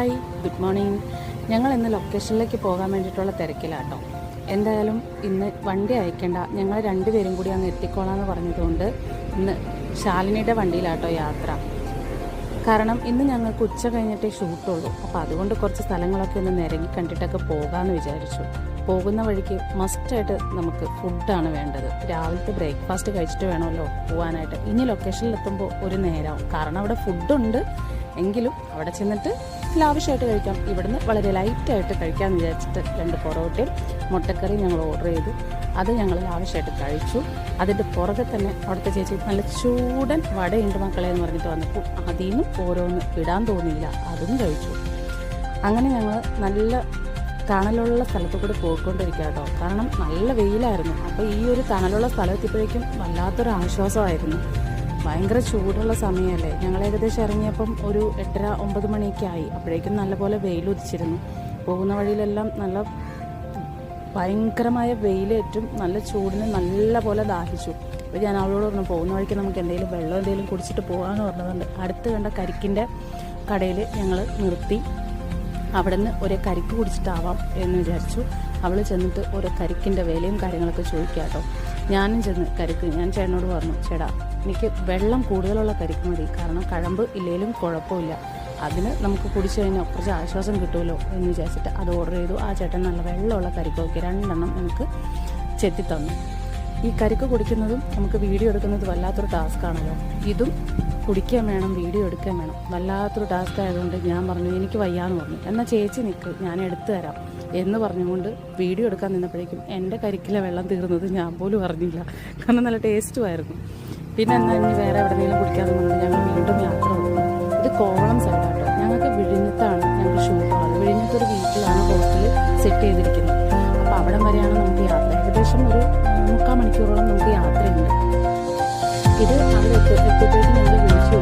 Hi, good morning. ഞങ്ങൾ ഇന്ന് ലൊക്കേഷനിലേക്ക് പോകാൻ വേണ്ടിയിട്ടുള്ള തിരക്കിലാട്ടോ. എന്തായാലും ഇന്ന് വണ്ടി അയക്കേണ്ട, ഞങ്ങൾ രണ്ടുപേരും കൂടി അങ്ങ് എത്തിക്കോളാമെന്ന് പറഞ്ഞതുകൊണ്ട് ഇന്ന് ശാലിനിയുടെ വണ്ടിയിലാട്ടോ യാത്ര. കാരണം ഇന്ന് ഞങ്ങൾക്ക് ഉച്ച കഴിഞ്ഞിട്ടേ ഷൂട്ടുള്ളൂ. അപ്പോൾ അതുകൊണ്ട് കുറച്ച് സ്ഥലങ്ങളൊക്കെ ഒന്ന് നിരങ്ങി കണ്ടിട്ടൊക്കെ പോകാമെന്ന് വിചാരിച്ചു. പോകുന്ന വഴിക്ക് മസ്റ്റായിട്ട് നമുക്ക് ഫുഡാണ് വേണ്ടത്. രാവിലത്തെ ബ്രേക്ക്ഫാസ്റ്റ് കഴിച്ചിട്ട് വേണമല്ലോ പോകാനായിട്ട്. ഇനി ലൊക്കേഷനിലെത്തുമ്പോൾ ഒരു നേരമാവും. കാരണം അവിടെ ഫുഡുണ്ട്, എങ്കിലും അവിടെ ചെന്നിട്ട് ലാവിഷായിട്ട് കഴിക്കാം. ഇവിടുന്ന് വളരെ ലൈറ്റായിട്ട് കഴിക്കാമെന്ന് വിചാരിച്ചിട്ട് 2 പൊറോട്ടയും മുട്ടക്കറി ഞങ്ങൾ ഓർഡർ ചെയ്തു. അത് ഞങ്ങൾ ലാവിഷായിട്ട് കഴിച്ചു. അതിൻ്റെ പുറകെ തന്നെ അവിടുത്തെ ചേച്ചി നല്ല ചൂടൻ വടയുണ്ട് മക്കളെ എന്ന് പറഞ്ഞിട്ട് വന്നപ്പോൾ അതിൽ നിന്നും ഓരോന്ന് ഇടാൻ തോന്നിയില്ല, അതും കഴിച്ചു. അങ്ങനെ ഞങ്ങൾ നല്ല തണലുള്ള സ്ഥലത്ത് കൂടി പോയിക്കൊണ്ടിരിക്കുക കേട്ടോ. കാരണം നല്ല വെയിലായിരുന്നു. അപ്പോൾ ഈ ഒരു തണലുള്ള സ്ഥലത്തെപ്പോഴേക്കും വല്ലാത്തൊരു ആശ്വാസമായിരുന്നു. ഭയങ്കര ചൂടുള്ള സമയമല്ലേ. ഞങ്ങൾ ഏകദേശം ഇറങ്ങിയപ്പം ഒരു 8:30-9 മണിയൊക്കെ ആയി. അപ്പോഴേക്കും നല്ലപോലെ വെയിലുദിച്ചിരുന്നു. പോകുന്ന വഴിയിലെല്ലാം നല്ല ഭയങ്കരമായ വെയിലേറ്റും നല്ല ചൂടിന് നല്ല പോലെ ദാഹിച്ചു. അപ്പോൾ ഞാൻ അവളോട് പറഞ്ഞു, പോകുന്ന വഴിക്ക് നമുക്ക് എന്തെങ്കിലും വെള്ളം എന്തെങ്കിലും കുടിച്ചിട്ട് പോകാമെന്ന് പറഞ്ഞതുകൊണ്ട് അടുത്ത് കണ്ട കരിക്കിൻ്റെ കടയിൽ ഞങ്ങൾ നിർത്തി. അവിടെ നിന്ന് ഒരു കരിക്ക് കുടിച്ചിട്ടാവാം എന്ന് വിചാരിച്ചു. അവൾ ചെന്നിട്ട് ഒരു കരിക്കിൻ്റെ വിലയും കാര്യങ്ങളൊക്കെ ചോദിക്കുക കേട്ടോ. ഞാനും ചെന്ന് കരിക്ക്, ഞാൻ ചേട്ടനോട് പറഞ്ഞു, ചേട്ടാ എനിക്ക് വെള്ളം കൂടുതലുള്ള കരിക്ക് മതി, കാരണം കഴമ്പ് ഇല്ലെങ്കിലും കുഴപ്പമില്ല, അതിന് നമുക്ക് കുടിച്ചു കഴിഞ്ഞാൽ കുറച്ച് ആശ്വാസം കിട്ടുമല്ലോ എന്ന് വിചാരിച്ചിട്ട് അത് ഓർഡർ ചെയ്തു. ആ ചേട്ടൻ നല്ല വെള്ളമുള്ള കരിക്ക് നോക്കി 2 എണ്ണം നമുക്ക് ചെത്തി തന്നു. ഈ കരിക്ക് കുടിക്കുന്നതും നമുക്ക് വീഡിയോ എടുക്കുന്നത് വല്ലാത്തൊരു ടാസ്ക്കാണല്ലോ. ഇതും കുടിക്കാൻ വേണം, വീഡിയോ എടുക്കാൻ വേണം. വല്ലാത്തൊരു ടാസ്ക് ആയതുകൊണ്ട് ഞാൻ പറഞ്ഞു, എനിക്ക് വയ്യാന്ന് പറഞ്ഞു. എന്നാൽ ചേച്ചി നിൽക്ക്, ഞാൻ എടുത്തു തരാം എന്ന് പറഞ്ഞുകൊണ്ട് വീഡിയോ എടുക്കാൻ നിന്നപ്പോഴേക്കും എൻ്റെ കരിക്കിലെ വെള്ളം തീർന്നത് ഞാൻ പോലും അറിഞ്ഞില്ല. കാരണം നല്ല ടേസ്റ്റുമായിരുന്നു. പിന്നെ എന്നാൽ ഇനി വേറെ എവിടെയെങ്കിലും കുടിക്കാമെന്ന് പറഞ്ഞിട്ട് ഞങ്ങൾ വീണ്ടും യാത്ര പോകുന്നു. ഇത് കോവളം സൈഡാട്ടോ. ഞങ്ങൾക്ക് വിഴിഞ്ഞത്താണ് ഞങ്ങൾക്ക് ഷൂട്ടുള്ളത്. വിഴിഞ്ഞത്തൊരു വീട്ടിലാണ് ഹോസ്റ്റൽ സെറ്റ് ചെയ്തിരിക്കുന്നത്. അപ്പോൾ അവിടം വരെയാണ് നമുക്ക് യാത്ര. ഏകദേശം ഒരു 3/4 മണിക്കൂറോളം നമുക്ക് യാത്രയുണ്ട്. ഇത് അവിടെ എത്തിയപ്പോഴേക്കും ഞങ്ങൾ വിളിച്ചു